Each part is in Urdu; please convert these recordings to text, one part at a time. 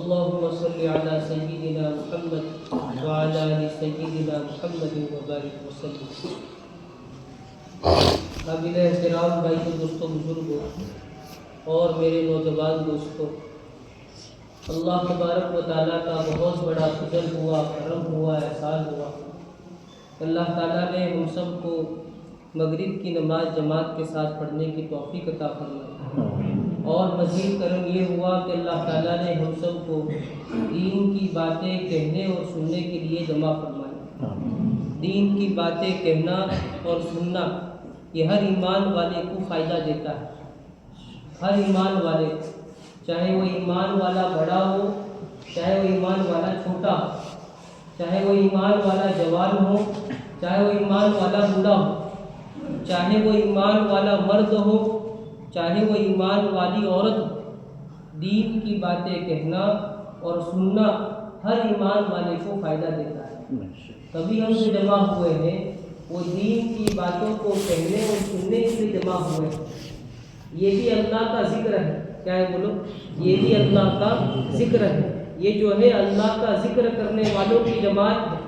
اللهم صل على سيدنا محمد وعلى آل سيدنا محمد وبارك وسلم۔ قابل احترام بھائیو، دوستوں، بزرگوں اور میرے نوجوان دوستوں، اللہ تبارک و تعالیٰ کا بہت بڑا فضل ہوا، کرم ہوا، احسان ہوا۔ اللہ تعالیٰ نے ہم سب کو مغرب کی نماز جماعت کے ساتھ پڑھنے کی توفیق عطا فرمائی، اور مزید کرم یہ ہوا کہ اللہ تعالیٰ نے ہم سب کو دین کی باتیں کہنے اور سننے کے لیے جمع فرمائی۔ دین کی باتیں کہنا اور سننا یہ ہر ایمان والے کو فائدہ دیتا ہے، ہر ایمان والے، چاہے وہ ایمان والا بڑا ہو، چاہے وہ ایمان والا چھوٹا ہو، چاہے وہ ایمان والا جوان ہو، چاہے وہ ایمان والا بوڑھا ہو، چاہے وہ ایمان والا مرد ہو، چاہے وہ ایمان والی عورت ہو۔ دین کی باتیں کہنا اور سننا ہر ایمان والے کو فائدہ دیتا ہے۔ کبھی ہم سے جمع ہوئے ہیں، وہ دین کی باتوں کو کہنے اور سننے کے لیے جمع ہوئے ہیں۔ یہ بھی اللہ کا ذکر ہے، کیا ہے بولو؟ یہ بھی اللہ کا ذکر ہے۔ یہ جو ہے اللہ کا ذکر کرنے والوں کی جماعت ہے۔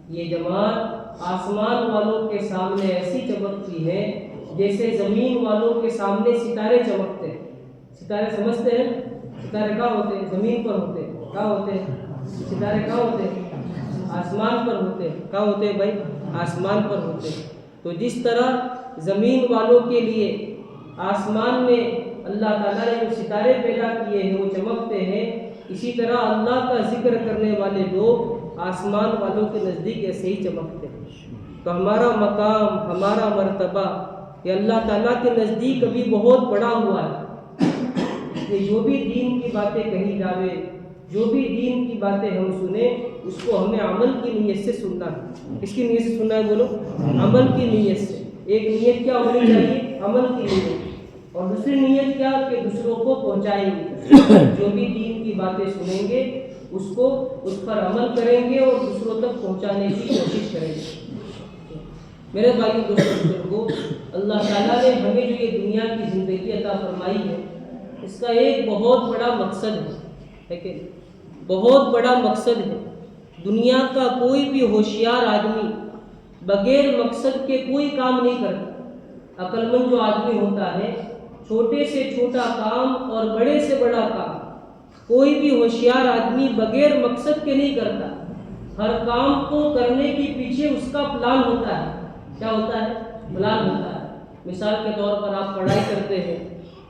یہ جماعت آسمان والوں کے سامنے ایسی چمکتی ہے جیسے زمین والوں کے سامنے ستارے چمکتے ہیں۔ ستارے سمجھتے ہیں؟ ستارے کہاں ہوتے ہیں؟ زمین پر ہوتے ہیں۔ کہاں ہوتے ہیں ستارے؟ کہاں ہوتے ہیں؟ آسمان پر ہوتے ہیں۔ کہاں ہوتے ہیں بھائی؟ آسمان پر ہوتے ہیں۔ تو جس طرح زمین والوں کے لیے آسمان میں اللہ تعالیٰ نے جو ستارے پیدا کیے ہیں وہ چمکتے ہیں، اسی طرح اللہ کا ذکر کرنے والے لوگ آسمان والوں کے نزدیک ایسے ہی چمکتے ہیں۔ تو ہمارا مقام، ہمارا مرتبہ یہ اللہ تعالیٰ کے نزدیک ابھی بہت بڑا ہوا ہے۔ اس لیے جو بھی دین کی باتیں کہی جاوے، جو بھی دین کی باتیں ہم سنیں، اس کو ہمیں عمل کی نیت سے سننا ہے۔ کس کی نیت سے سننا ہے بولو؟ عمل کی نیت سے۔ ایک نیت کیا ہونی چاہیے؟ عمل کی نیت۔ اور دوسری نیت کیا؟ کہ دوسروں کو پہنچائیں گے۔ جو بھی دین کی باتیں سنیں گے اس پر عمل کریں گے اور دوسروں تک پہنچانے کی کوشش کریں گے۔ میرے بھائیو، دوستوں، بزرگوں، اللہ تعالیٰ نے ہمیں جو یہ دنیا کی زندگی عطا فرمائی ہے، اس کا ایک بہت بڑا مقصد ہے کہ بہت بڑا مقصد ہے۔ دنیا کا کوئی بھی ہوشیار آدمی بغیر مقصد کے کوئی کام نہیں کرتا۔ عقل مند جو آدمی ہوتا ہے، چھوٹے سے چھوٹا کام اور بڑے سے بڑا کام کوئی بھی ہوشیار آدمی بغیر مقصد کے نہیں کرتا۔ ہر کام کو کرنے کے پیچھے اس کا پلان ہوتا ہے۔ کیا ہوتا ہے؟ پلان ہوتا ہے۔ مثال کے طور پر آپ پڑھائی کرتے ہیں،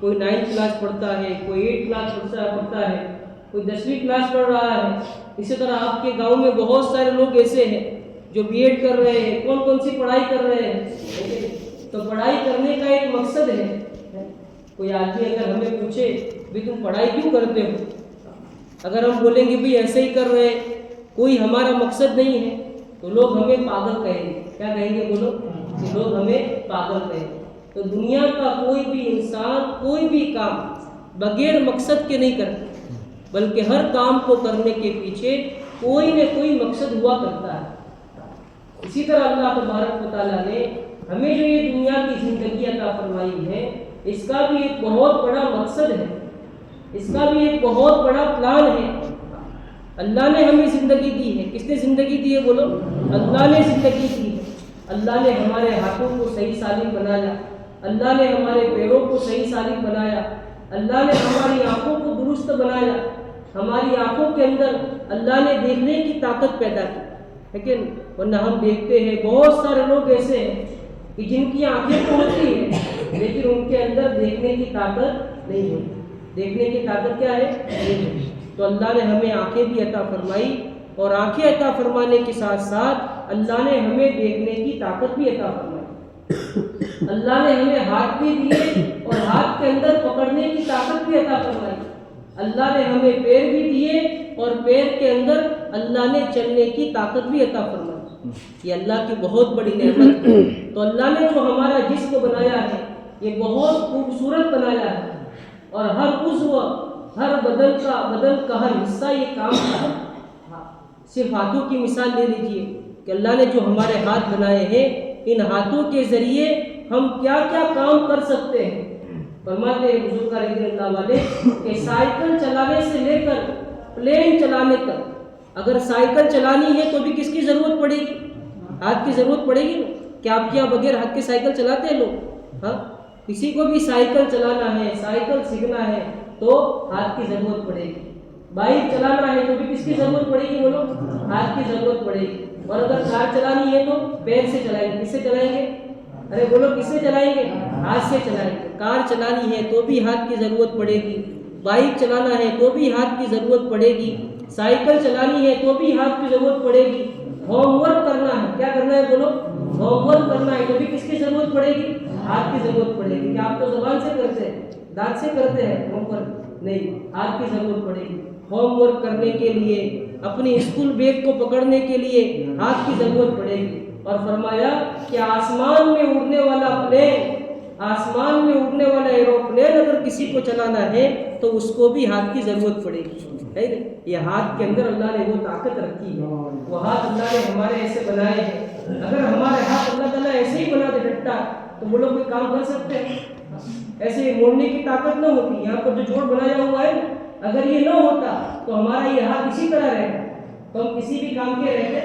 کوئی 9th کلاس پڑھتا ہے، کوئی 8th کلاس پڑھتا ہے، کوئی 10ویں کلاس پڑھ رہا ہے۔ اسی طرح آپ کے گاؤں میں بہت سارے لوگ ایسے ہیں جو بی ایڈ کر رہے ہیں، کون سی پڑھائی کر رہے ہیں۔ تو پڑھائی کرنے کا ایک مقصد ہے۔ کوئی آدمی اگر ہمیں پوچھے بھی تم پڑھائی کیوں کرتے ہو، اگر ہم بولیں گے بھی ایسے ہی کر رہے ہیں، کوئی ہمارا مقصد نہیں ہے، تو لوگ ہمیں پاگل کہیں گے۔ کیا کہیں گے بولو؟ کہ لوگ ہمیں پاگل کہیں گے۔ تو دنیا کا کوئی بھی انسان کوئی بھی کام بغیر مقصد کے نہیں کرتا، بلکہ ہر کام کو کرنے کے پیچھے کوئی نہ کوئی مقصد ہوا کرتا ہے۔ اسی طرح اللہ تبارک و تعالیٰ نے ہمیں جو یہ دنیا کی زندگی عطا فرمائی ہے، اس کا بھی ایک بہت بڑا مقصد ہے، اس کا بھی ایک بہت بڑا پلان ہے۔ اللہ نے ہمیں زندگی دی ہے۔ کس نے زندگی دی ہے بولو؟ اللہ نے زندگی دی ہے۔ اللہ نے ہمارے ہاتھوں کو صحیح سالم بنایا، اللہ نے ہمارے پیروں کو صحیح سالم بنایا، اللہ نے ہماری آنکھوں کو درست بنایا، ہماری آنکھوں کے اندر اللہ نے دیکھنے کی طاقت پیدا کی۔ لیکن ورنہ ہم دیکھتے ہیں بہت سارے لوگ ایسے ہیں کہ جن کی آنکھیں تو ہوتی ہیں لیکن ان کے اندر دیکھنے کی طاقت نہیں ہوتی۔ دیکھنے کی طاقت کیا ہے؟ نہیں ہوتی۔ تو اللہ نے ہمیں آنکھیں بھی عطا فرمائی، اور آنکھیں عطا فرمانے کے ساتھ ساتھ اللہ نے ہمیں دیکھنے کی طاقت بھی عطا فرمائی۔ اللہ نے ہمیں ہاتھ بھی دیے اور ہاتھ کے اندر پکڑنے کی طاقت بھی عطا فرمائی۔ اللہ نے ہمیں پیر بھی دیے اور پیر کے اندر اللہ نے چلنے کی طاقت بھی عطا فرمائی۔ یہ اللہ کی بہت بڑی نعمت ہے۔ تو اللہ نے جو ہمارا جسم بنایا ہے یہ بہت خوبصورت بنایا ہے، اور ہر عضو، ہر بدن کا ہر حصہ یہ کام کرتا ہے۔ صرف ہاتھوں کی مثال لے لیجئے کہ اللہ نے جو ہمارے ہاتھ بنائے ہیں، ان ہاتھوں کے ذریعے ہم کیا کیا کام کر سکتے ہیں۔ فرماتے ہیں بزرگ رضی اللہ والے کہ سائیکل چلانے سے پلین چلانے تک، اگر سائیکل چلانی ہے تو بھی کس کی ضرورت پڑے گی؟ ہاتھ کی ضرورت پڑے گی نا؟ کیا آپ کیا بغیر ہاتھ کے سائیکل چلاتے ہیں لوگ؟ ہاں، کسی کو بھی سائیکل چلانا ہے، سائیکل سیکھنا ہے تو ہاتھ کی ضرورت پڑے گی۔ بائک چلانا ہے تو بھی کس کی ضرورت پڑے گی بولو؟ ہاتھ کی ضرورت پڑے گی۔ اور اگر کار چلانی ہے تو پیر سے چلائیں گے، کس سے چلائیں گے؟ ارے بولو کس سے چلائیں گے؟ ہاتھ سے چلائیں گے۔ کار چلانی ہے تو بھی ہاتھ کی ضرورت پڑے گی، بائک چلانا ہے تو بھی ہاتھ کی ضرورت پڑے گی، سائیکل چلانی ہے تو بھی ہاتھ کی ضرورت پڑے گی، ہوم ورک کرنا ہے، کیا کرنا ہے بولو؟ ہوم ورک کرنا ہے تو بھی کس کی ضرورت پڑے گی؟ ہاتھ کی ضرورت پڑے گی۔ کیا آپ تو زبان سے کرتے ہیں، دانت سے کرتے ہیں ہوم ورک؟ نہیں، ہاتھ کی ضرورت پڑے گی۔ ہوم ورک کرنے کے لیے، اپنے اسکول بیگ کو پکڑنے کے لیے ہاتھ کی ضرورت پڑے گی۔ اور فرمایا کہ آسمان میں اڑنے والا پلین، آسمان میں اڑنے والا ایروپلین اگر کسی کو چلانا ہے تو اس کو بھی ہاتھ کی ضرورت پڑے گی، ہے نا؟ یہ ہاتھ کے اندر اللہ نے وہ طاقت رکھی ہے، وہ ہاتھ اللہ نے ہمارے ایسے بنائے ہیں۔ اگر ہمارے ہاتھ اللہ تعالیٰ ایسے ہی بنا دے ڈٹا تو وہ لوگ کوئی کام کر سکتے ہیں؟ ایسے موڑنے کی طاقت نہ ہوتی۔ یہاں پر جو جوڑ بنایا ہوا ہے، اگر یہ نہ ہوتا تو ہمارا یہ ہاتھ اسی طرح رہتا تو ہم کسی بھی کام کے رہتے۔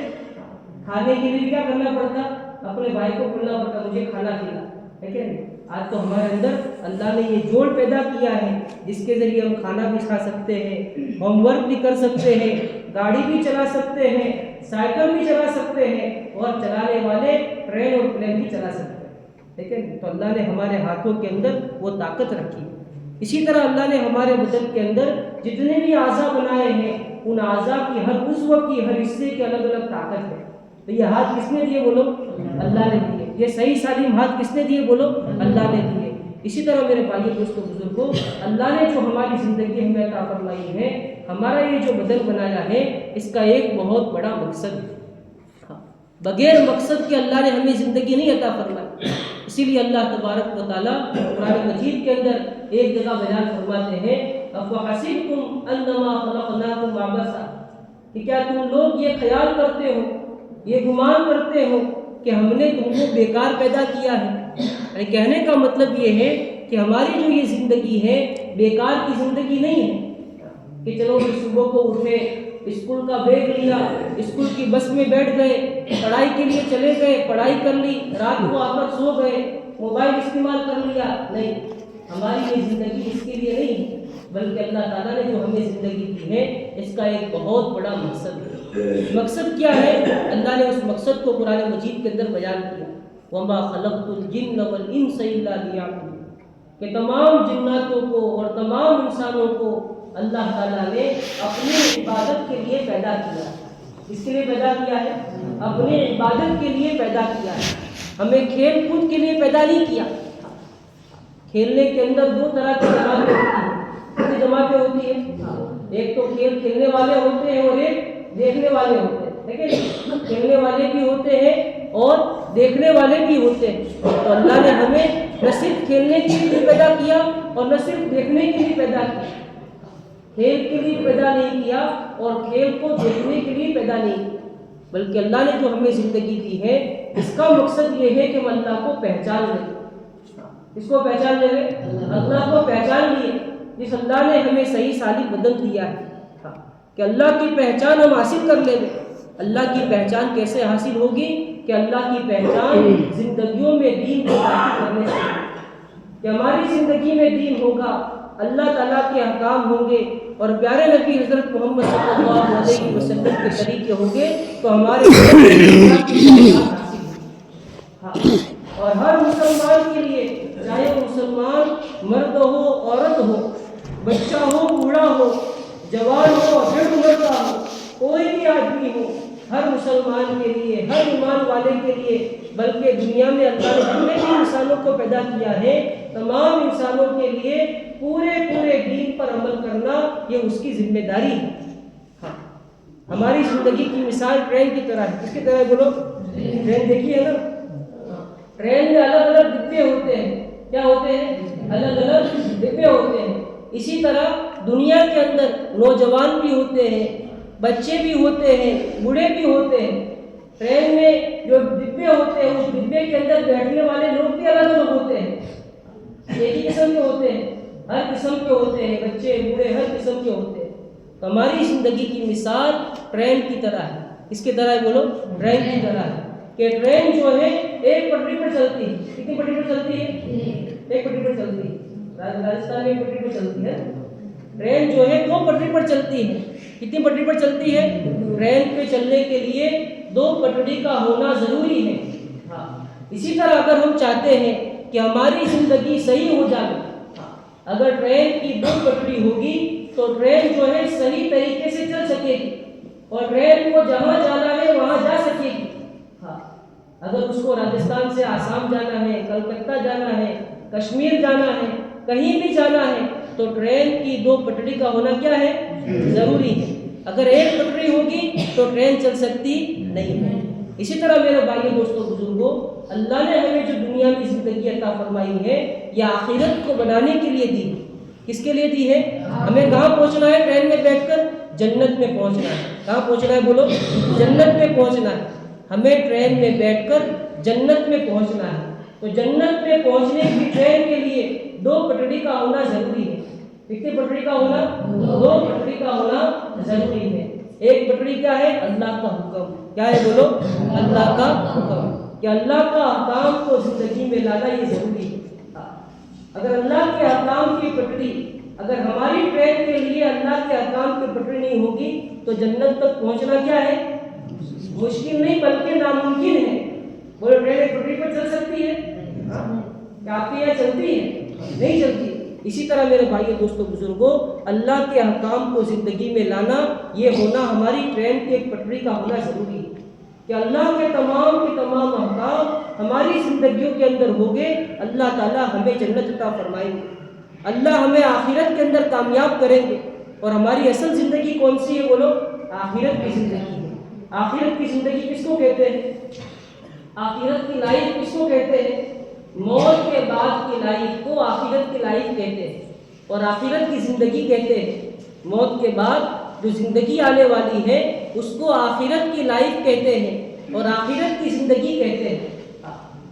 کھانے کے لیے کیا کرنا پڑتا؟ اپنے بھائی کو بولنا پڑتا مجھے کھانا کھلا، ہے کہ نہیں؟ آج تو ہمارے اندر اللہ نے یہ جوڑ پیدا کیا ہے جس کے ذریعے ہم کھانا بھی کھا سکتے ہیں، ہوم ورک بھی کر سکتے ہیں، گاڑی بھی چلا سکتے ہیں، سائیکل بھی چلا سکتے ہیں، اور چلانے والے ٹرین اور پلین بھی چلا سکتے ہیں، ٹھیک ہے؟ تو اللہ نے ہمارے ہاتھوں کے اندر وہ طاقت رکھی ہے۔ اسی طرح اللہ نے ہمارے بدن کے اندر جتنے بھی اعضاء بنائے ہیں، ان اعضاء کی ہر عضو کی، ہر حصے کی الگ الگ طاقت ہے۔ تو یہ ہاتھ کس نے دیے بولو؟ اللہ نے دیے۔ یہ صحیح سالم ہاتھ کس نے دیے بولو؟ اللہ نے دیے۔ اسی طرح میرے بھائیو دوستو بزرگوں، اللہ نے جو ہماری زندگی ہمیں عطا فرمائی ہے، ہمارا یہ جو بدن بنایا ہے، اس کا ایک بہت بڑا مقصد ہے۔ بغیر مقصد کے اللہ نے ہمیں زندگی نہیں عطا فرمائی۔ اسی لیے اللہ تبارک و تعالیٰ قرآن مجید کے اندر ایک جگہ بیان فرماتے ہیں أَفَحَسِبْتُمْ أَنَّمَا خَلَقْنَاكُمْ عَبَثًا، کہ کیا تم لوگ یہ خیال کرتے ہو، یہ گمان کرتے ہو کہ ہم نے تم کو بیکار پیدا کیا ہے؟ یعنی کہنے کا مطلب یہ ہے کہ ہماری جو یہ زندگی ہے بیکار کی زندگی نہیں ہے کہ چلو صبح کو اٹھے، اسکول کا بیگ لیا، اسکول کی بس میں بیٹھ گئے، پڑھائی کے لیے چلے گئے، پڑھائی کر لی، رات کو آ کر سو گئے، موبائل استعمال کر لیا۔ نہیں، ہماری یہ زندگی اس کے لیے نہیں ہے، بلکہ اللہ تعالیٰ نے جو ہمیں زندگی دی ہے اس کا ایک بہت بڑا مقصد ہے۔ مقصد کیا ہے؟ اللہ نے اس مقصد کو قرآن مجید کے اندر بیان کیا، وَمَا خَلَقْتُ الْجِنَّ وَالْإِنسَ إِلَّا لِيَعْبُدُونِ، کہ تمام جناتوں کو اور تمام انسانوں کو اللہ تعالیٰ نے اپنی عبادت کے لیے پیدا کیا۔ اس کے لیے پیدا کیا ہے؟ اپنی عبادت کے لیے پیدا کیا ہے۔ ہمیں کھیل کود کے لیے پیدا نہیں کیا۔ کھیلنے کے اندر دو طرح کی جماعتیں ہوتی ہیں۔ کتنی جماعتیں ہوتی ہیں؟ ایک تو کھیل کھیلنے والے ہوتے ہیں اور ایک دیکھنے والے ہوتے ہیں، ٹھیک ہے؟ کھیلنے والے بھی ہوتے ہیں اور دیکھنے والے بھی ہوتے ہیں۔ تو اللہ نے ہمیں نہ صرف کھیلنے کے لیے پیدا کیا اور نہ صرف دیکھنے کے لیے پیدا کیا، کھیل کے لیے پیدا نہیں کیا اور کھیل کو دیکھنے کے لیے پیدا نہیں کیا، بلکہ اللہ نے جو ہمیں زندگی دی ہے اس کا مقصد یہ ہے کہ ہم اللہ کو پہچان لیں۔ اس کو پہچان لیں، اللہ کو پہچان لیے، جس اللہ نے ہمیں صحیح سالم بدن دیا ہے، کہ اللہ کی پہچان ہم حاصل کر لیں۔ اللہ کی پہچان کیسے حاصل ہوگی؟ کہ اللہ کی پہچان زندگیوں میں دین کو ظاہر کرنے سے، کہ ہماری زندگی میں دین ہوگا، اللہ تعالیٰ کے احکام ہوں گے اور پیارے نبی حضرت محمد صلی اللہ علیہ وسلم کے طریقے ہوں گے تو ہمارے اللہ کی پہچان حاصل ہوگی۔ اور ہر مسلمان کے لیے، چاہے وہ مسلمان مرد ہو، عورت ہو، بچہ ہو، بوڑھا ہو، جوان ہو، بڑھ عمر کا ہو، کوئی بھی آدمی ہو، ہر مسلمان کے لیے، ہر ایمان والے کے لیے، بلکہ دنیا میں اللہ نے جتنے بھی انسانوں کو پیدا کیا ہے تمام انسانوں کے لیے پورے دین پر عمل کرنا یہ اس کی ذمہ داری ہے۔ ہماری زندگی کی مثال ٹرین کی طرح ہے۔ کس کی طرح بولو؟ ٹرین دیکھی ہے نا؟ ٹرین میں الگ الگ ڈبے ہوتے ہیں۔ کیا ہوتے ہیں؟ الگ الگ ڈبے ہوتے ہیں۔ اسی طرح دنیا کے اندر نوجوان بھی ہوتے ہیں، بچے بھی ہوتے ہیں، بوڑھے بھی ہوتے ہیں۔ ٹرین میں جو ڈبے ہوتے ہیں اس ڈبے کے اندر بیٹھنے والے لوگ بھی الگ الگ ہوتے ہیں، ایک ہی قسم کے ہوتے ہیں؟ ہر قسم کے ہوتے ہیں، بچے بوڑھے ہر قسم کے ہوتے ہیں۔ تو ہماری زندگی کی مثال ٹرین کی طرح ہے. کس کی طرح ہے بولو؟ ٹرین کی طرح ہے کہ ٹرین جو ہے ایک پٹری پر چلتی ہے. کتنی پٹری پر چلتی ہے؟ ایک پٹری پر چلتی ہے. راجستھان میں ایک پٹری پر چلتی ہے. ٹرین جو ہے 2 پٹری پر چلتی ہے. کتنی پٹری پر چلتی ہے؟ ٹرین پہ چلنے کے لیے 2 پٹری کا ہونا ضروری ہے. ہاں اسی طرح اگر ہم چاہتے ہیں کہ ہماری زندگی صحیح ہو جائے، اگر ٹرین کی 2 پٹری ہوگی تو ٹرین جو ہے صحیح طریقے سے چل سکے گی اور ٹرین کو جہاں جانا ہے وہاں جا سکے گی. ہاں اگر اس کو راجستھان سے آسام جانا ہے، کلکتہ جانا ہے، کشمیر جانا ہے، کہیں بھی جانا ہے تو ٹرین کی 2 پٹری کا ہونا کیا ہے؟ ضروری ہے. اگر ایک پٹری ہوگی تو ٹرین چل سکتی نہیں ہے. اسی طرح میرے بھائیو دوستوں بزرگوں، اللہ نے ہمیں جو دنیا کی زندگی عطا فرمائی ہے یہ آخرت کو بنانے کے لیے دی. کس کے لیے دی ہے؟ ہمیں کہاں پہنچنا ہے؟ ٹرین میں بیٹھ کر جنت میں پہنچنا ہے. کہاں پہنچنا ہے بولو؟ جنت میں پہنچنا ہے. ہمیں ٹرین میں بیٹھ کر جنت میں پہنچنا ہے. تو جنت میں پہنچنے کی ٹرین کے لیے 2 پٹری کا ہونا ضروری ہے. کتنی پٹری کا ہونا؟ 2 پٹری کا ہونا ضروری ہے. ایک پٹری کیا ہے؟ اللہ کا حکم. کیا ہے بولو؟ اللہ کا حکم. کہ اللہ کا احکام کو زندگی میں لانا یہ ضروری ہے. اگر اللہ کے احکام کی پٹری، اگر ہماری ٹرین کے لیے اللہ کے احکام کی پٹری نہیں ہوگی تو جنت تک پہنچنا کیا ہے؟ مشکل نہیں بلکہ ناممکن ہے. بولو ٹرین ایک پٹری پر چل سکتی ہے؟ کیا آپ کے یہاں چلتی ہے؟ نہیں چلتی. اسی طرح میرے بھائی دوستوں بزرگوں، اللہ کے احکام کو زندگی میں لانا، یہ ہونا ہماری ٹرین کی ایک پٹری کا ہونا ضروری ہے کہ اللہ کے تمام احکام ہماری زندگیوں کے اندر ہوگے. اللہ تعالیٰ ہمیں جنت عطا فرمائیں گے، اللہ ہمیں آخرت کے اندر کامیاب کریں گے. اور ہماری اصل زندگی کون سی ہے بولو؟ آخرت کی زندگی ہے. آخرت کی زندگی کس کو کہتے ہیں؟ آخرت کی لائف کس کو کہتے ہیں؟ موت کے بعد کی لائف کو آخرت کی لائف کہتے ہیں اور آخرت کی زندگی کہتے ہیں. موت کے بعد جو زندگی آنے والی ہے اس کو آخرت کی لائف کہتے ہیں اور آخرت کی زندگی کہتے ہیں.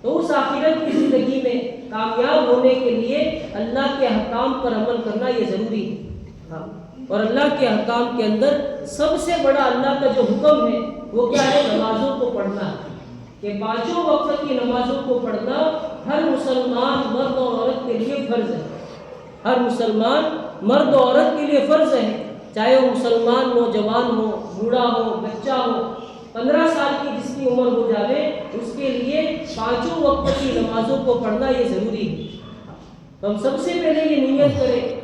تو اس آخرت کی زندگی میں کامیاب ہونے کے لیے اللہ کے احکام پر عمل کرنا یہ ضروری ہے. اور اللہ کے احکام کے اندر سب سے بڑا اللہ کا جو حکم ہے وہ کیا ہے؟ نمازوں کو پڑھنا ہے. کہ 5 وقت کی نمازوں کو پڑھنا ہر مسلمان مرد اور عورت کے لیے فرض ہے. ہر مسلمان مرد اور عورت کے لیے فرض ہے، چاہے وہ مسلمان نوجوان ہو، بوڑھا ہو، بچہ ہو. 15 سال کی جس کی عمر ہو جائے اس کے لیے 5 وقت کی نمازوں کو پڑھنا یہ ضروری ہے. تو ہم سب سے پہلے یہ نیت کریں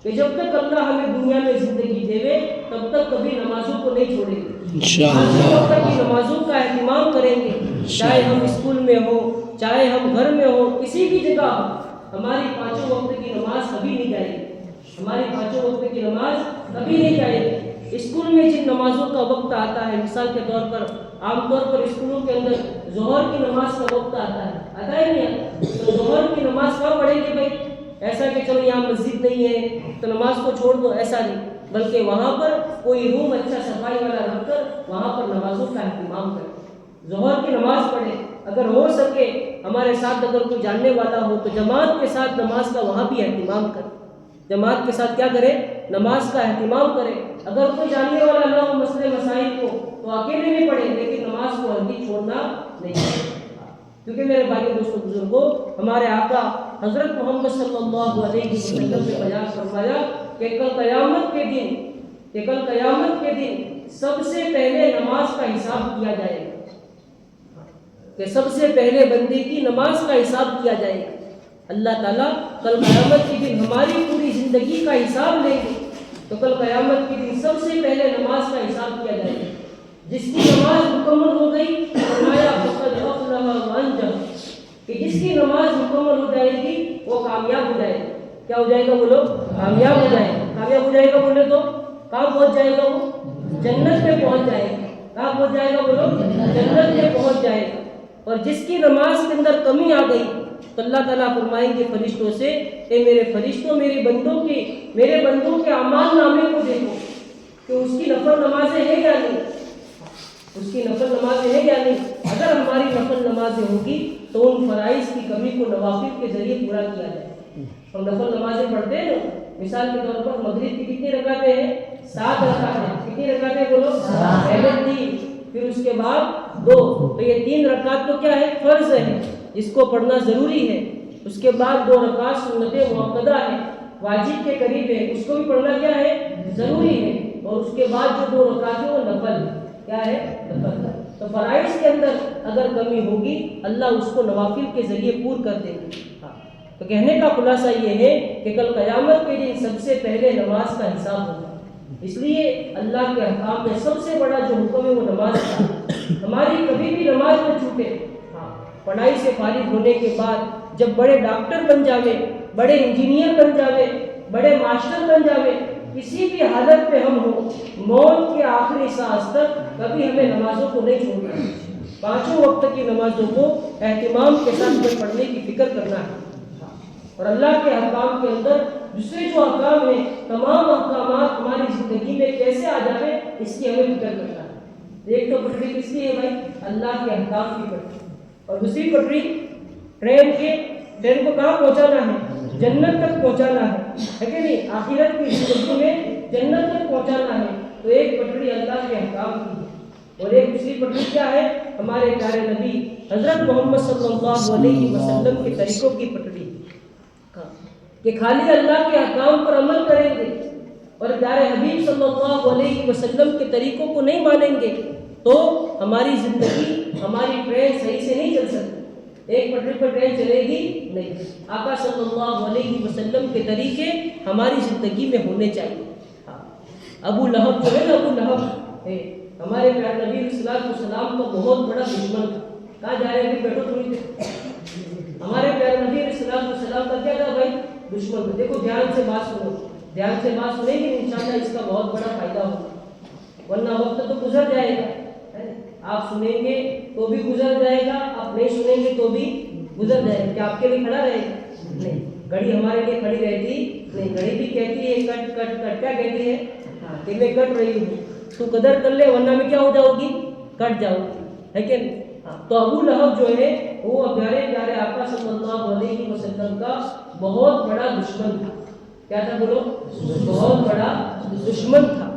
کہ جب تک اللہ ہمیں دنیا میں زندگی دے تب تک کبھی نمازوں کو نہیں چھوڑیں گے. 5 وقت کی نمازوں کا اہتمام کریں گے، چاہے ہم اسکول میں ہو، چاہے ہم گھر میں ہو، کسی بھی جگہ ہو. ہماری 5 وقت کی نماز کبھی نہیں جائے گی. ہماری 5 وقت کی نماز کبھی نہیں جائے گی. اسکول میں جن نمازوں کا وقت آتا ہے، مثال کے طور پر عام طور پر اسکولوں کے اندر ظہر کی نماز کا وقت آتا ہے نہیں آتا؟ تو ظہر کی نماز کہاں پڑھیں گے بھائی؟ ایسا کہ چلو یہاں مسجد نہیں ہے تو نماز کو چھوڑ دو، ایسا نہیں، بلکہ وہاں پر کوئی روم اچھا صفائی والا رکھ کر وہاں پر نمازوں کا اہتمام کریں. ظہر کی نماز پڑھیں. اگر ہو سکے ہمارے ساتھ اگر کوئی جاننے والا ہو تو جماعت کے ساتھ نماز کا وہاں بھی اہتمام کریں. جماعت کے ساتھ کیا کریں؟ نماز کا اہتمام کریں. اگر کوئی جاننے والا نہ ہو مسئلے مسائل کو تو اکیلے بھی پڑھیں، لیکن نماز کو ہرگز چھوڑنا نہیں ہے. کیونکہ میرے بھائی دوستوں بزرگوں، ہمارے آقا حضرت محمد صلی اللہ علیہ وسلم نے بیان فرمایا کہ کل قیامت کے دن سب سے پہلے نماز کا حساب کیا جائے گا. کہ سب سے پہلے بندے کی نماز کا حساب کیا جائے گا. اللہ تعالیٰ کل قیامت کے دن ہماری پوری زندگی کا حساب لیں گے. تو کل قیامت کے دن سب سے پہلے نماز کا حساب کیا جائے گا. جس کی نماز مکمل ہو گئی فرمایا فقد افلح وانجح، کہ جس کی نماز مکمل ہو جائے گی وہ کامیاب ہو جائے گا. کیا ہو جائے گا بولو؟ کامیاب ہو جائے گا. کامیاب ہو جائے گا بولے تو کہاں پہنچ جائے گا؟ وہ جنت میں پہنچ جائے گا. کہاں پہنچ جائے گا بولو؟ جنت میں پہنچ جائے گا. اور جس کی نماز کے اندر کمی آ گئی تو اللہ تعالیٰ فرمائیں گے فرشتوں سے، اے میرے فرشتوں، میرے بندوں کے اعمال نامے کو دیکھو کہ اس کی نفل نمازیں ہیں یا نہیں. اس کی نفل نمازیں ہیں یا نہیں. اگر ہماری نفل نمازیں ہوگی تو ان فرائض کی کمی کو نوافل کے ذریعے پورا کیا جائے. ہم نفل نمازیں پڑھتے ہیں نا، مثال کے طور پر مغرب کی کتنی رکعتیں ہیں؟ 7 رکعتیں. کتنی رکعتیں بولو؟ پہلے 3 پھر اس کے بعد 2. تو یہ 3 رکعت تو کیا ہے؟ فرض ہے جس کو پڑھنا ضروری ہے. اس کے بعد 2 رکعت سنت مؤکدہ ہے واجب کے قریب ہے, اس کو بھی پڑھنا کیا ہے؟ ضروری ہے. اور اس کے بعد جو 2 رکعت ہے وہ نفل ہے. کیا ہے؟ نفل ہے. تو فرائض کے اندر اگر کمی ہوگی اللہ اس کو نوافل کے ذریعے پور کر دیں گے. تو کہنے کا خلاصہ یہ ہے کہ کل قیامت کے دن سب سے پہلے نماز کا حساب ہوگا. اس لیے اللہ کے احکام میں سب سے بڑا جو حکم ہے وہ نماز کا. ہماری کبھی بھی نماز نہ چھوٹے. پڑھائی سے فارغ ہونے کے بعد جب بڑے ڈاکٹر بن جاوے, بڑے انجینئر بن جاوے, بڑے ماسٹر بن جاوے, کسی بھی حالت پہ ہم ہوں, موت کے آخری سانس تک کبھی ہمیں نمازوں کو نہیں چھوڑنا ہے. 5 وقت کی نمازوں کو اہتمام کے ساتھ پڑھنے کی فکر کرنا ہے. اور اللہ کے احکام کے اندر دوسرے جو احکام ہیں تمام احکامات ہماری زندگی میں کیسے آ جائے اس کی ہمیں فکر کرنا ہے. ایک تو پٹری کس کی ہے بھائی؟ اللہ کے احکام کی پٹری. اور دوسری پٹری ٹرین کو کہاں پہنچانا ہے؟ جنت تک پہنچانا ہے کہ نہیں؟ آخرت کی زندگی میں جنت تک پہنچانا ہے. تو ایک پٹری اللہ کے احکام کی ہے اور ایک دوسری پٹری کیا ہے؟ ہمارے پیارے نبی حضرت محمد صلی اللہ علیہ وسلم کے طریقوں کی پٹری, کہ خالی اللہ کے احکام پر عمل کریں گے اور پیارے حبیب صلی اللہ علیہ وسلم کے طریقوں کو نہیں مانیں گے تو ہماری زندگی, ہماری ٹرین صحیح سے نہیں چل سکتی. ایک پٹری پر ٹرین چلے گی نہیں. آقا صلی اللہ علیہ وسلم کے طریقے ہماری زندگی میں ہونے چاہیے. ابو لہب جو ہے نا, ابو لہب ہمارے پیارے نبی صلی اللہ علیہ وسلم کا بہت بڑا دشمن تھا. کہاں جا رہے ہیں؟ بیٹھو تھوڑی دیر. ہمارے پیارے نبی صلی اللہ علیہ وسلم کا کیا تھا بھائی؟ دشمن تھا. دیکھو دھیان سے بات سنو, دھیان سے بات سنیں گے انشاءاللہ اس کا بہت بڑا فائدہ ہوگا, ورنہ وقت تو گزر جائے گا. آپ سنیں گے تو بھی گزر جائے گا, آپ نہیں سنیں گے تو بھی گزر جائے گا. کیا آپ کے لیے کھڑا رہے گا؟ نہیں. گھڑی ہمارے لیے کھڑی رہتی نہیں. گھڑی بھی کہتی ہے کٹ کٹ کٹ. کیا کہتی ہے؟ کہ میں کٹ رہی ہوں, تو قدر کر لے ورنہ میں کیا ہو جاؤ گی؟ کٹ جاؤ گی, ہے کہ نہیں؟ تو ابو لہب جو ہے وہ پیارے پیارے آقا صلی اللہ علیہ وسلم کا بہت بڑا دشمن تھا. کیا تھا بولو؟ بہت بڑا دشمن تھا.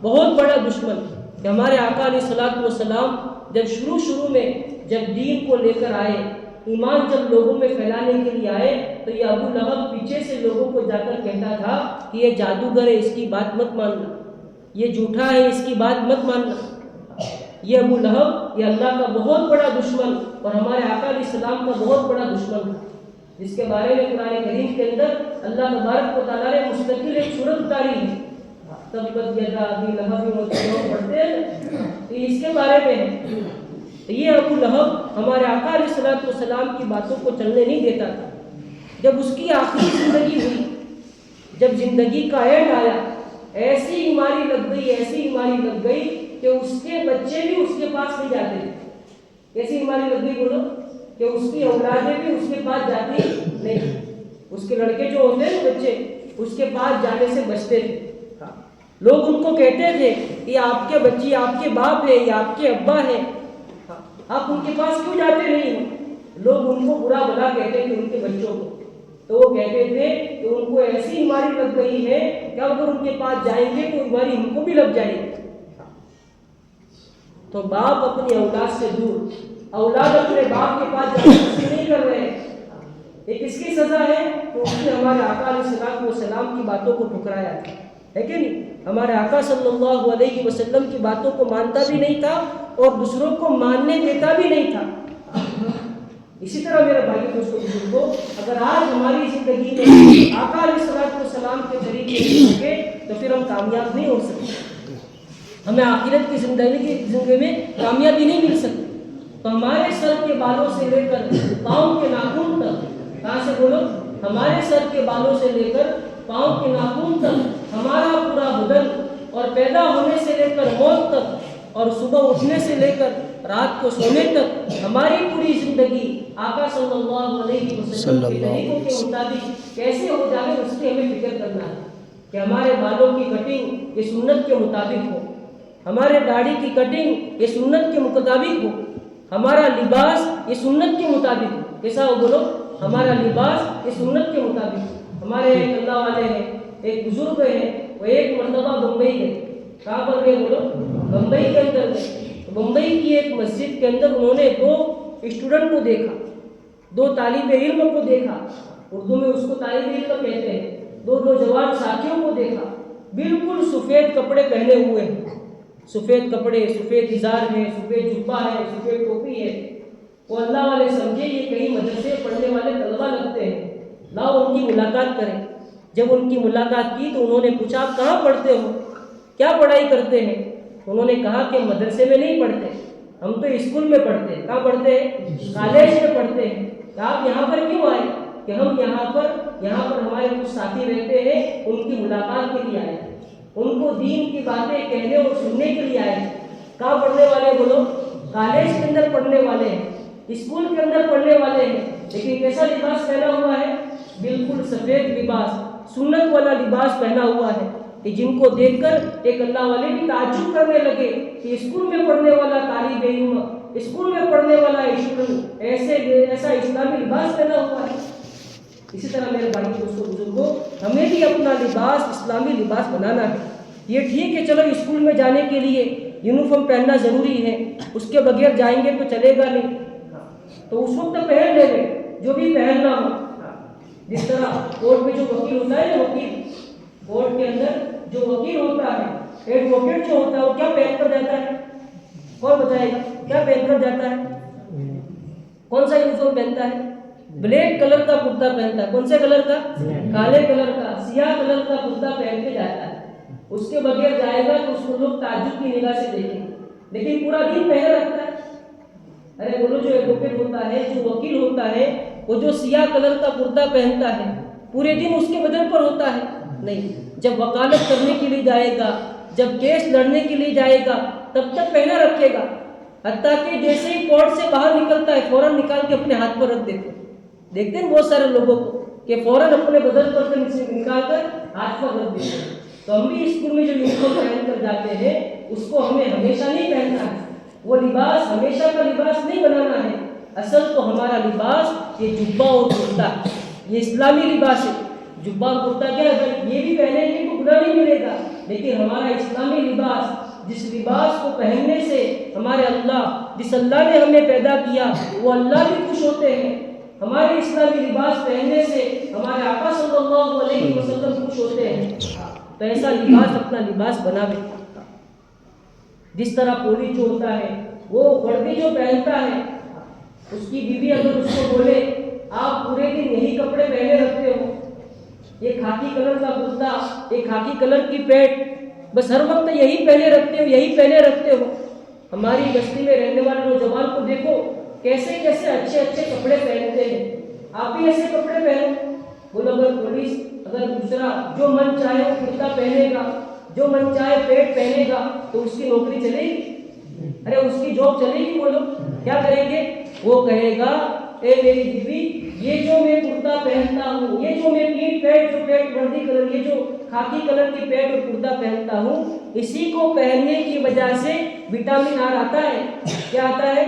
بہت بڑا دشمن. کہ ہمارے آقا علیہ الصلوۃ والسلام جب شروع میں جب دین کو لے کر آئے, ایمان جب لوگوں میں پھیلانے کے لیے آئے, تو یہ ابو لہب پیچھے سے لوگوں کو جا کر کہتا تھا کہ یہ جادوگر ہے, اس کی بات مت ماننا, یہ جھوٹا ہے, اس کی بات مت ماننا. یہ ابو لہب یہ اللہ کا بہت بڑا دشمن اور ہمارے آقا علیہ السلام کا بہت بڑا دشمن تھا, جس کے بارے میں قرآن کریم کے اندر اللہ تبارک و تعالیٰ نے مستقل ایک سورت اتاری ہے. تبت یدا ابی لہب پڑھتے ہیں تو اس کے بارے میں ہے. یہ ابو لہب ہمارے آقا علیہ الصلوۃ والسلام کی باتوں کو چلنے نہیں دیتا تھا. جب اس کی آخری زندگی ہوئی, جب زندگی کا اینڈ آیا, ایسی بیماری لگ گئی, ایسی بیماری لگ گئی کہ اس کے بچے بھی اس کے پاس نہیں جاتے تھے. کیسی بیماری لگ گئی بولو؟ کہ اس کی اولادیں بھی اس کے پاس جاتی نہیں. اس کے لڑکے جو ہوتے ہیں بچے, اس کے پاس جانے سے بچتے تھے. لوگ ان کو کہتے تھے یہ آپ کے بچی, آپ کے باپ ہے, یہ آپ کے ابا ہے, آپ ان کے پاس کیوں جاتے نہیں ہو؟ لوگ ان کو برا بھلا کہتے تھے ان کے بچوں کو. تو وہ کہتے تھے کہ ان کو ایسی بیماری لگ گئی ہے کہ اگر ان کے پاس جائیں گے تو بیماری ہم کو بھی لگ جائے گی. تو باپ اپنی اولاد سے دور, اولاد اپنے باپ کے پاس جانے نہیں کر رہے. یہ کس کی سزا ہے؟ تو اس نے ہمارے آقا علیہ الصلوۃ والسلام کی باتوں کو ٹھکرایا ہے کہ نہیں. ہمارے آقا صلی اللہ علیہ وسلم کی باتوں کو مانتا بھی نہیں تھا اور دوسروں کو ماننے دیتا بھی نہیں تھا. اسی طرح میرے بھائی دوستوں بزرگوں, اگر آج ہماری زندگی میں آقا علیہ الصلوۃ والسلام کے طریقے ہوں گے تو پھر ہم کامیاب نہیں ہو سکتے, ہمیں آخرت کی زندگی میں کامیابی نہیں مل سکتی. تو ہمارے سر کے بالوں سے لے کر پاؤں کے ناخن تک, کہاں سے بولو؟ ہمارے سر کے بالوں سے لے کر پاؤں کے ناخن تک ہمارا پورا بدن, اور پیدا ہونے سے لے کر موت تک اور صبح اٹھنے سے لے کر رات کو سونے تک ہماری پوری زندگی آقا صلی اللہ علیہ وسلم کے طریقوں کے مطابق کیسے ہو جائے اس کی ہمیں فکر کرنا ہے. کہ ہمارے بالوں کی کٹنگ یہ سنت کے مطابق ہو, ہمارے داڑھی کی کٹنگ یہ سنت کے مطابق ہو, ہمارا لباس یہ سنت کے مطابق ہو. کیسا ہو بولو؟ ہمارا لباس یہ سنت کے مطابق. ہمارے ایک اللہ والے ہیں ایک بزرگ ہیں، وہ ایک مرتبہ بمبئی گئے. کہاں پر گئے بولو؟ بمبئی کے اندر گئے. بمبئی کی ایک مسجد کے اندر انہوں نے 2 اسٹوڈنٹ کو دیکھا، 2 طالب علم کو دیکھا. اردو میں اس کو طالب علم کہتے ہیں. 2 نوجوان ساتھیوں کو دیکھا، بالکل سفید کپڑے پہنے ہوئے ہیں. سفید کپڑے، سفید ازار ہے، سفید جبہ ہے، سفید ٹوپی ہے. وہ اللہ والے سمجھے یہ کہیں مدرسے پڑھنے والے طلبہ لگتے ہیں، لاؤ ان کی ملاقات کریں. جب ان کی ملاقات کی تو انہوں نے پوچھا آپ کہاں پڑھتے ہو، کیا پڑھائی کرتے ہیں؟ انہوں نے کہا کہ مدرسے میں نہیں پڑھتے، ہم تو اسکول میں پڑھتے ہیں. کہاں پڑھتے ہیں؟ کالج میں پڑھتے ہیں. کہ آپ یہاں پر کیوں آئے؟ کہ ہم یہاں پر ہمارے کچھ ساتھی رہتے ہیں، ان کی ملاقات کے لیے آئے ہیں، ان کو دین کی باتیں کہنے اور سننے کے لیے آئے ہیں. کہاں پڑھنے والے بولو؟ کالج کے اندر پڑھنے والے ہیں، اسکول کے اندر پڑھنے والے ہیں. لیکن کیسا لباس پہنا ہوا ہے؟ بالکل سفید لباس، سنت والا لباس پہنا ہوا ہے. کہ جن کو دیکھ کر ایک اللہ والے بھی تعجب کرنے لگے کہ اسکول میں پڑھنے والا طالب علم، اسکول میں پڑھنے والا اسٹوڈنٹ ایسا اسلامی لباس پہنا ہوا ہے. اسی طرح میرے بھائی دوستوں بزرگوں، ہمیں بھی اپنا لباس اسلامی لباس بنانا ہے. یہ ٹھیک ہے چلو اسکول میں جانے کے لیے یونیفارم پہننا ضروری ہے، اس کے بغیر جائیں گے تو چلے گا نہیں، تو اس وقت پہن لیں گے جو بھی پہننا ہو. جس طرح کورٹ میں جو وکیل ہوتا ہے نا، وکیل کورٹ کے اندر جو وکیل ہوتا ہے، ایڈوکیٹ جو ہوتا ہے، وہ کیا پہن کر جاتا ہے؟ کون بتائے گا کیا پہن کر جاتا ہے؟ کون سا یونیفارم پہنتا ہے؟ بلیک کلر کا کرتا پہنتا ہے. کون سے کلر کا؟ کالے کلر کا، سیاہ کلر کا کرتا پہن کے جاتا ہے. اس کے بغیر جائے گا تو اس کو لوگ تعجب کی نگاہ سے دیکھیں گے. لیکن پورا دن پہنے رکھتا ہے. ارے بولو، جو ایڈوکیٹ ہوتا ہے، جو وکیل ہوتا ہے، وہ جو سیاہ کلر کا کرتا پہنتا ہے، پورے دن اس کے بدن پر ہوتا ہے؟ نہیں. جب وکالت کرنے کے لیے جائے گا، جب کیس لڑنے کے لیے جائے گا، تب تک پہنا رکھے گا. حتیٰ کہ جیسے ہی کورٹ سے باہر نکلتا ہے فوراً نکال کے اپنے ہاتھ پر رکھ دیتے ہیں. دیکھتے ہیں بہت سارے لوگوں کو کہ فوراً اپنے بدن پر سے نکال کر ہاتھ پر رکھ دیتے ہیں. تو ہم بھی اسکول میں جو یونیفارم پہن کر جاتے ہیں، اس کو ہمیں ہمیشہ نہیں پہننا ہے. وہ لباس ہمیشہ کا لباس نہیں بنانا ہے. اصل تو ہمارا لباس یہ جبہ اور کرتا ہے، یہ اسلامی لباس ہے. جبہ اور کرتا کیا ہے؟ یہ بھی پہنیں گے تو گناہ نہیں ملے گا. لیکن ہمارا اسلامی لباس، جس لباس کو پہننے سے ہمارے اللہ، جس اللہ نے ہمیں پیدا کیا، وہ اللہ بھی خوش ہوتے ہیں. ہمارے اسلامی لباس پہننے سے ہمارے آقا صلی اللہ علیہ وسلم خوش ہوتے ہیں. تو ایسا لباس اپنا لباس بناوے. جس طرح پولیس جو ہوتا ہے، وہ وردی جو پہنتا ہے، اس کی بیوی اگر اس کو بولے آپ پورے دن یہی کپڑے پہنے رکھتے ہو، یہ خاکی کلر کا کرتا، یہ خاکی کلر کی پینٹ، بس ہر وقت یہی پہنے رکھتے ہو، یہی پہنے رکھتے ہو. ہماری بستی میں رہنے والے نوجوان کو دیکھو کیسے کیسے اچھے اچھے کپڑے پہنتے ہیں. آپ بھی ایسے کپڑے پہنو. بولو اگر پولیس، اگر دوسرا جو من چاہے وہ کرتا پہنے گا، جو من چاہے پینٹ پہنے گا، تو اس کی نوکری چلے گی؟ ارے اس کی جاب چلے گی. بولو کیا کریں گے؟ وہ کہے گا اے میری بیوی، یہ جو میں کرتا پہنتا ہوں، یہ جو میں پینٹ وردی کلر، یہ جو خاکی کلر کی پینٹ اور کرتا پہنتا ہوں، اسی کو پہننے کی وجہ سے وٹامن آر آتا ہے. کیا آتا ہے؟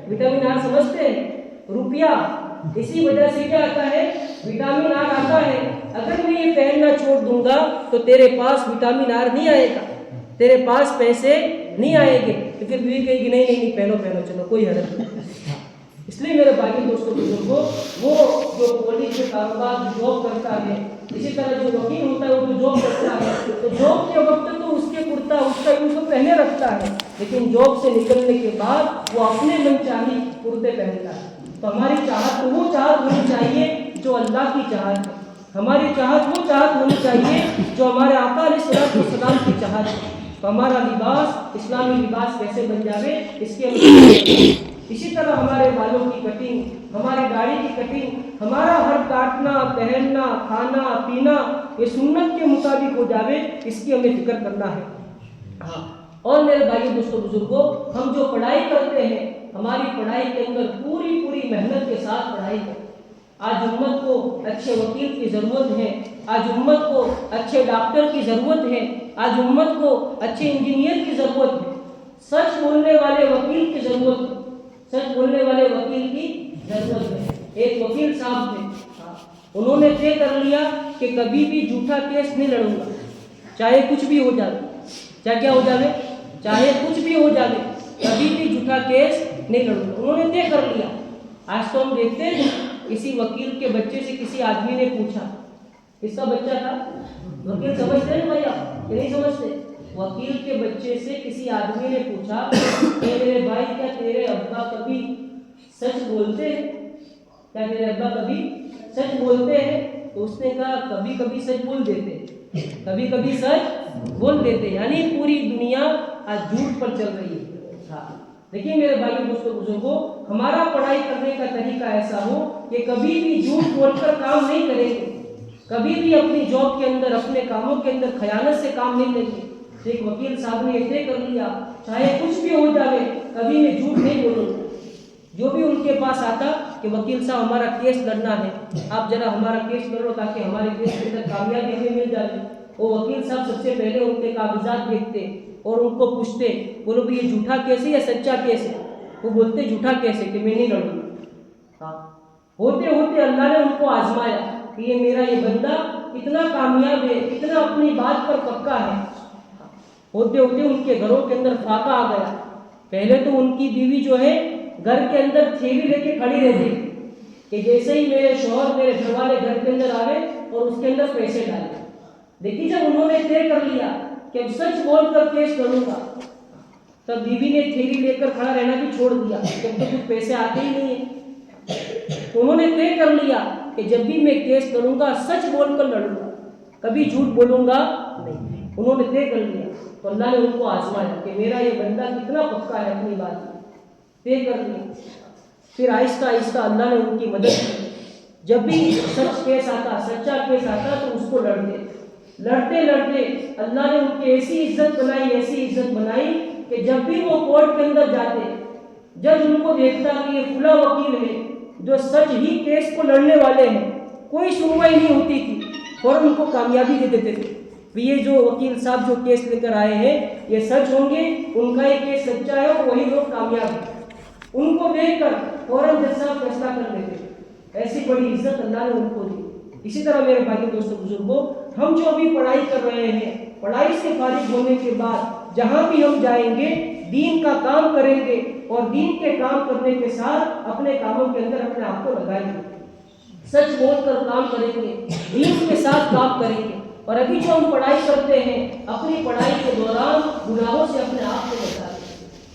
وٹامن آر سمجھتے ہیں؟ روپیہ. اسی وجہ سے کیا آتا ہے؟ وٹامن آر آتا ہے. اگر میں یہ پہننا چھوڑ دوں گا تو تیرے پاس وٹامن آر نہیں آئے گا، تیرے پاس پیسے نہیں آئیں گے. تو پھر بیوی کہے گی نہیں پہنو چلو کوئی حرج نہیں. اس لیے میرے باقی دوستوں بزرگوں، وہ جو پولیس کے کاروبار جاب کرتا ہے، اسی طرح جو وکیل ہوتا ہے وہ جو جاب کرتا ہے، تو جاب کے وقت تو اس کے کرتا، اس کا یونیفارم پہنے رکھتا ہے، لیکن جاب سے نکلنے کے بعد وہ اپنے من چاہی کرتے پہنتا ہے. تو ہماری چاہت تو وہ چاہت ہونی چاہیے جو اللہ کی چاہت ہے. ہماری چاہت وہ چاہت ہونی چاہیے جو ہمارے آقا علیہ السلام کی چاہت ہے. تو ہمارا لباس اسلامی لباس کیسے بن جاوے، اس کے اسی طرح ہمارے بالوں کی کٹنگ، ہماری داڑھی کی کٹنگ، ہمارا ہر کاٹنا، پہننا، کھانا پینا یہ سنت کے مطابق ہو جاوے، اس کی ہمیں فکر کرنا ہے. ہاں، اور میرے بھائی دوستوں بزرگوں، ہم جو پڑھائی کرتے ہیں، ہماری پڑھائی کے اندر پوری محنت کے ساتھ پڑھائی کریں. آج امت کو اچھے وکیل کی ضرورت ہے، آج امت کو اچھے ڈاکٹر کی ضرورت ہے، آج امت کو اچھے انجینئر کی ضرورت ہے، سچ بولنے والے وکیل کی ضرورت ہے، سچ بولنے والے وکیل کی ضرورت ہے. ایک وکیل صاحب تھے، انہوں نے طے کر لیا کہ کبھی بھی جھوٹا کیس نہیں لڑوں گا، چاہے کچھ بھی ہو جائے، کیا ہو جائے، چاہے کچھ بھی ہو جائے، کبھی بھی جھوٹا کیس نہیں لڑوں گا، انہوں نے طے کر لیا۔ آج تو ہم دیکھتے ہیں کسی وکیل کے بچے سے کسی آدمی نے پوچھا، کس کا بچہ تھا؟ وکیل سمجھتے ہیں بھائی آپ کہ نہیں سمجھتے؟ وکیل کے بچے سے کسی آدمی نے پوچھا کہ میرے بھائی کیا تیرے ابا کبھی سچ بولتے ہیں؟ کیا تیرے ابا کبھی سچ بولتے ہیں؟ تو اس نے کہا کبھی کبھی سچ بول دیتے، کبھی کبھی سچ بول دیتے، یعنی پوری دنیا آج جھوٹ پر چل رہی ہے۔ دیکھیے میرے بھائیوں دوستوں بزرگوں، ہمارا پڑھائی کرنے کا طریقہ ایسا ہو کہ کبھی بھی جھوٹ بول کر کام نہیں کریں گے، کبھی بھی اپنی جاب کے اندر، اپنے کاموں کے اندر خیانت سے کام نہیں لیں گے۔ ایک وکیل صاحب نے طے کر لیا چاہے کچھ بھی ہو جائے کبھی میں جھوٹ نہیں بولوں گا۔ جو بھی ان کے پاس آتا کہ وکیل صاحب ہمارا کیس لڑنا ہے، آپ ذرا ہمارا کیس لڑو تاکہ ہمارے کیس کے اندر کامیابی ہمیں مل جائے، وہ وکیل صاحب سب سے پہلے ان کے کاغذات دیکھتے اور ان کو پوچھتے، بولو بھی یہ جھوٹا کیس ہے یا سچا کیس ہے؟ وہ بولتے جھوٹا کیس ہے کہ میں نہیں لڑوں گا۔ ہوتے ہوتے اللہ نے ان کو آزمایا کہ یہ میرا یہ بندہ کتنا کامیاب ہے، کتنا اپنی بات پر پکا ہے۔ ہوتے ہوتے ان کے گھروں کے اندر فاقہ آ گیا۔ پہلے تو ان کی بیوی جو ہے گھر کے اندر تھیلی لے کے کھڑی رہتی کہ جیسے ہی میرے شوہر، میرے گھر والے گھر کے اندر آئے اور اس کے اندر پیسے ڈالے۔ دیکھیے جب انہوں نے طے کر لیا کہ اب سچ بول کر کیس لڑوں گا، تب بیوی نے تھیلی لے کر کھڑا رہنا بھی چھوڑ دیا، جب تو کچھ پیسے آتے ہی نہیں ہیں۔ انہوں نے طے کر لیا کہ جب بھی میں کیس لڑوں گا سچ بول کر لڑوں گا، کبھی جھوٹ بولوں گا نہیں۔ انہوں نے طے کر لیا تو اللہ نے ان کو آزمایا کہ میرا یہ بندہ کتنا پکا ہے اپنی بات میں۔ طے کر لیا، پھر آہستہ آہستہ اللہ نے ان کی مدد کی۔ جب بھی سچ کیس آتا، سچا کیس آتا تو اس کو لڑتے لڑتے اللہ نے ان کی ایسی عزت بنائی، ایسی عزت بنائی کہ جب بھی وہ کورٹ کے اندر جاتے، جج ان کو دیکھتا کہ یہ فلاں وکیل ہے جو سچ ہی کیس کو لڑنے والے ہیں، کوئی سنوائی نہیں ہوتی تھی، فوراً ان کو کامیابی دے دیتے تھے۔ یہ جو وکیل صاحب جو کیس لے کر آئے ہیں یہ سچ ہوں گے، ان کا یہ کیس سچا ہے اور وہی لوگ کامیاب ہیں۔ ان کو دیکھ کر فوراً جج صاحب فیصلہ کر لیتے۔ ایسی بڑی عزت اللہ نے ان کو دی۔ اسی طرح میرے بھائیوں دوستوں بزرگوں، ہم جو بھی پڑھائی کر رہے ہیں، پڑھائی سے فارغ ہونے کے بعد جہاں بھی ہم جائیں گے دین کا کام کریں گے، اور دین کے کام کرنے کے ساتھ اپنے کاموں کے اندر اپنے آپ کو لگائیں گے، سچ بول کر کام کریں گے، دین کے ساتھ کام کریں گے۔ اور ابھی جو ہم پڑھائی کرتے ہیں، اپنی پڑھائی کے دوران گناہوں سے اپنے آپ کو بچانا ہے۔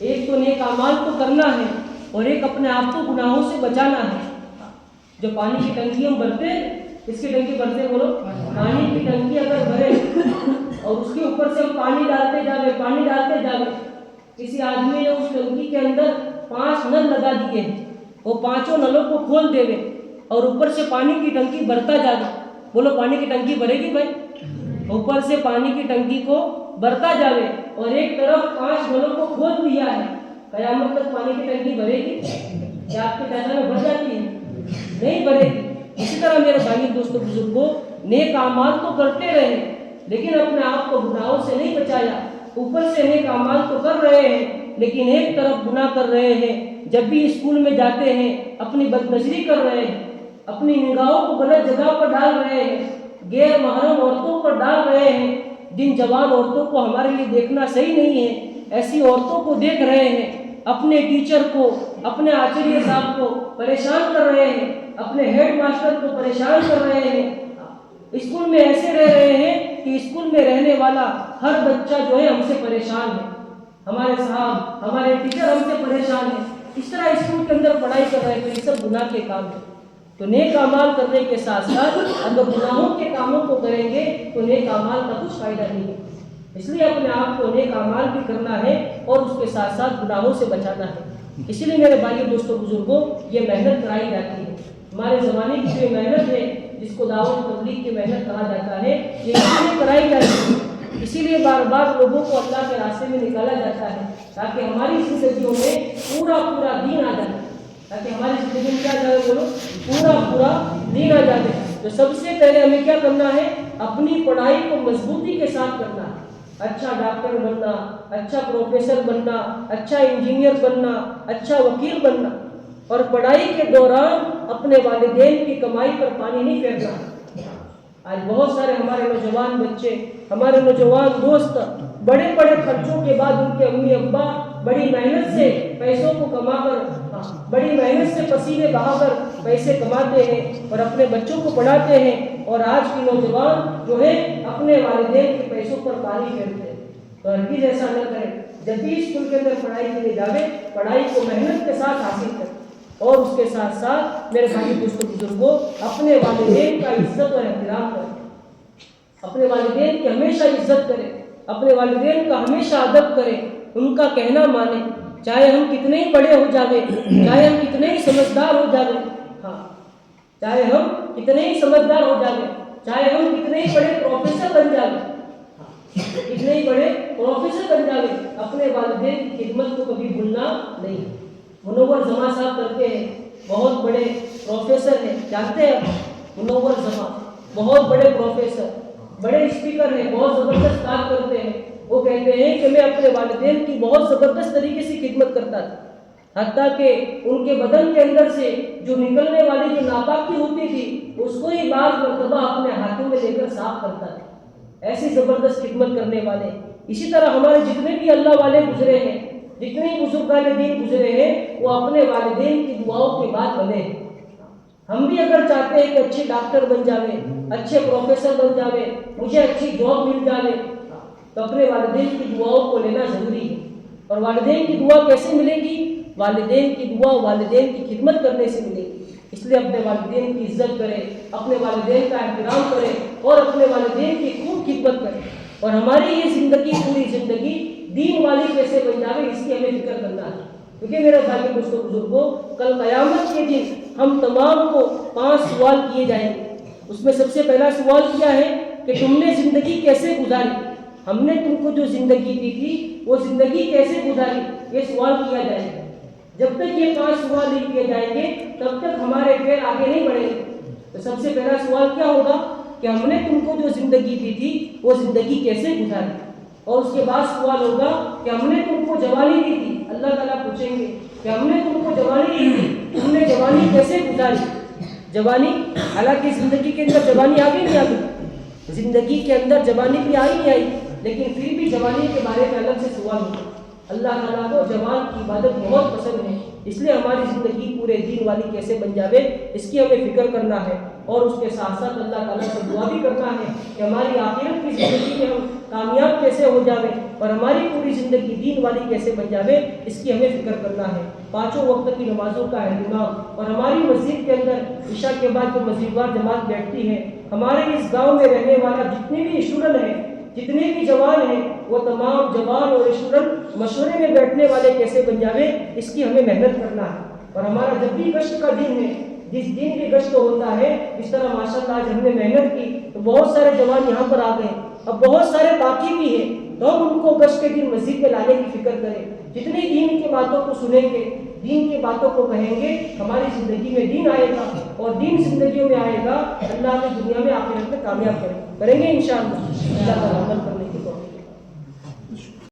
ایک تو نیک اعمال کو کرنا ہے اور ایک اپنے آپ کو گناہوں سے بچانا ہے۔ جو پانی کی ٹنکی ہم بھرتے ہیں، کس کی ٹنکی بھرتے ہیں بولو؟ پانی کی ٹنکی اگر بھرے اور اس کے اوپر سے ہم پانی ڈالتے جاوے، کسی آدمی نے اس ٹنکی کے اندر 5 نل لگا دیے ہیں، وہ 5 نلوں کو کھول دے اور اوپر سے پانی کی ٹنکی بھرتا جاوے، بولو پانی کی ٹنکی بھرے گی بھائی؟ اوپر سے پانی کی ٹنکی کو بھرتا جاوے اور ایک طرف 5 نلوں کو کھول دیا ہے، قیامت تک پانی کی ٹنکی بھرے گی؟ کیا آپ کے پیسہ میں بھر جاتی ہے؟ نہیں بھرے گی۔ اسی طرح میرے بھائی دوستوں بزرگوں، نیک اعمال تو کرتے رہے لیکن اپنے آپ کو گناہوں سے نہیں بچایا۔ اوپر سے نیک اعمال تو کر رہے ہیں لیکن ایک طرف گناہ کر رہے ہیں۔ جب بھی اسکول میں جاتے ہیں اپنی بدنظری کر رہے ہیں، اپنی نگاہوں کو غلط جگہ پر ڈال رہے ہیں، غیر محرم عورتوں پر ڈال رہے ہیں، جن جوان عورتوں کو ہمارے لیے دیکھنا صحیح نہیں ہے، ایسی عورتوں کو دیکھ رہے ہیں، اپنے ٹیچر کو، اپنے آچاریہ صاحب کو پریشان کر رہے ہیں، اپنے ہیڈ ماسٹر کو پریشان کر رہے ہیں، اسکول میں ایسے رہ رہے ہیں کہ اسکول میں رہنے والا ہر بچہ جو ہے ہم سے پریشان ہے، ہمارے صاحب، ہمارے ٹیچر ہم سے پریشان ہیں، اس طرح اسکول کے اندر پڑھائی کر رہے ہیں۔ تو یہ سب گناہ کے کام ہیں۔ تو نیک اعمال کرنے کے ساتھ ساتھ اگر گناہوں کے کاموں کو کریں گے تو نیک اعمال کا کچھ فائدہ نہیں ہے۔ اس لیے اپنے آپ کو نیک اعمال بھی کرنا ہے اور اس کے ساتھ ساتھ گناہوں سے بچانا ہے۔ اسی لیے میرے بھائیوں دوستوں بزرگوں، یہ محنت کرائی جاتی ہے۔ ہمارے زمانے کی جو محنت ہے جس کو دعوت تبلیغ کی محنت کہا جاتا ہے، یہ اس لیے کرائی جاتی ہے، اسی لیے بار بار لوگوں کو اللہ کے راستے میں نکالا جاتا ہے تاکہ ہماری زندگیوں میں پورا دین آ جائے، تاکہ ہماری زندگی میں کیا جائے بولو، پورا دین آ جائے۔ تو سب سے پہلے ہمیں کیا کرنا ہے؟ اپنی پڑھائی کو مضبوطی کے ساتھ کرنا ہے۔ اچھا ڈاکٹر بننا، اچھا پروفیسر بننا، اچھا انجینئر بننا، اچھا وکیل بننا، اور پڑھائی کے دوران اپنے والدین کی کمائی پر پانی نہیں پھینکنا۔ آج بہت سارے ہمارے نوجوان بچے، ہمارے نوجوان دوست بڑے بڑے خرچوں کے بعد ان کے امی ابا بڑی محنت سے پیسوں کو کما کر، بڑی محنت سے پسینے بہا کر پیسے کماتے ہیں اور اپنے بچوں کو پڑھاتے ہیں، اور آج کی نوجوان جو ہے اپنے والدین کے پیسوں پر پانی پھینکتے ہیں۔ تو ہرگز ایسا نہ کریں، جب بھی اسکول کے اندر پڑھائی کے لیے جاوے، پڑھائی کو محنت کے ساتھ حاصل کریں، اور اس کے ساتھ ساتھ میرے بھائی دوستوں بزرگوں اپنے والدین کا عزت اور احترام کریں، اپنے والدین کی ہمیشہ عزت کریں، اپنے والدین کا ہمیشہ ادب کریں، ان کا کہنا مانیں، چاہے ہم کتنے ہی بڑے ہو جاوے، چاہے ہم کتنے ہی سمجھدار ہو جاوے، چاہے ہم کتنے ہی سمجھدار ہو جاوے، چاہے ہم کتنے ہی بڑے پروفیسر بن جاوے، کتنے ہی بڑے پروفیسر بن جاوے، اپنے والدین کی خدمت کو کبھی بھولنا نہیں۔ منور زماں صاحب کرتے ہیں، بہت بڑے پروفیسر ہیں، جانتے ہیں منور زماں، بہت بڑے پروفیسر، بڑے اسپیکر ہیں، بہت زبردست بات کرتے ہیں۔ وہ کہتے ہیں کہ میں اپنے والدین کی بہت زبردست طریقے سے خدمت کرتا تھا، حتیٰ کہ ان کے بدن کے اندر سے جو نکلنے والی جو ناپاکی ہوتی تھی اس کو ہی بعض مرتبہ اپنے ہاتھوں میں لے کر صاف کرتا تھا۔ ایسی زبردست خدمت کرنے والے، اسی طرح ہمارے جتنے بھی اللہ والے گزرے ہیں، جتنے بزرگان دین گزرے ہیں، وہ اپنے والدین کی دعاؤں کے بعد بنے ہیں۔ ہم بھی اگر چاہتے ہیں کہ اچھے ڈاکٹر بن جاوے، اچھے پروفیسر بن جاوے، مجھے اچھی جاب مل جاوے، تو اپنے والدین کی دعاؤں کو لینا ضروری ہے۔ اور والدین کی دعا کیسے ملے گی؟ والدین کی دعا والدین کی خدمت کرنے سے ملے گی۔ اس لیے اپنے والدین کی عزت کریں، اپنے والدین کا احترام کریں، اور اپنے والدین کی خوب خدمت کریں، اور ہماری یہ زندگی پوری زندگی دین والی کیسے بن جاوے اس کی ہمیں فکر کرنا ہے۔ کیونکہ میرے بھائی دوستوں بزرگوں، کل قیامت کے دن ہم تمام کو 5 سوال کیے جائیں گے۔ اس میں سب سے پہلا سوال کیا ہے کہ تم نے زندگی کیسے گزاری، ہم نے تم کو جو زندگی دی تھی وہ زندگی کیسے گزاری، یہ سوال کیا جائے گا۔ جب تک یہ 5 سوال نہیں کیے جائیں گے تب تک ہمارے پیر آگے نہیں بڑھیں گے۔ تو سب سے پہلا سوال کیا ہوگا کہ ہم نے تم کو جو زندگی دی تھی وہ زندگی کیسے گزاری، اور اس کے بعد سوال ہوگا کہ ہم نے تم کو جوانی دی تھی، اللہ تعالیٰ پوچھیں گے کہ ہم نے تم کو جوانی دی تھی، تم نے جوانی کیسے گزاری۔ جوانی، حالانکہ زندگی کے اندر جوانی آ گئی نہیں آ گئی، زندگی کے اندر جوانی بھی آئی نہیں آئی، لیکن پھر بھی جوانی کے بارے میں الگ سے سوال ہوگا۔ اللہ تعالیٰ کو جوان کی عبادت بہت پسند ہے، اس لیے ہماری زندگی پورے دین والی کیسے بن جاوے اس کی ہمیں فکر کرنا ہے، اور اس کے ساتھ ساتھ اللہ تعالیٰ سے دعا بھی کرنا ہے کہ ہماری آخرت کی زندگی میں ہم کامیاب کیسے ہو جاوے اور ہماری پوری زندگی دین والی کیسے بن جاوے اس کی ہمیں فکر کرنا ہے۔ 5 وقت کی نمازوں کا اہتمام، اور ہماری مسجد کے اندر عشاء کے بعد جو مسجد وار جماعت بیٹھتی ہے، ہمارے اس گاؤں میں رہنے والا جتنے بھی اسٹوڈنٹ ہیں، جتنے بھی جوان ہیں، وہ تمام جوان اور اسٹوڈنٹ مشورے میں بیٹھنے والے کیسے بن جاوے اس کی ہمیں محنت کرنا ہے۔ اور ہمارا جب بھی گشت کا دن ہے، جس دن بھی گشت ہوتا ہے، اس طرح ماشاءاللہ آج ہم نے محنت کی تو بہت سارے جوان یہاں پر آ گئے، اب بہت سارے باقی بھی ہیں، تو ہم ان کو گشت کے دن مسجد میں لانے کی فکر کریں۔ جتنی دین کی باتوں کو سنیں گے، دین کی باتوں کو کہیں گے، ہماری زندگی میں دین آئے گا، اور دین زندگیوں میں آئے گا، اللہ کی دنیا میں آخرت میں کامیاب کریں گے انشاءاللہ۔ اللہ تعالیٰ عمل کرنے کی توفیق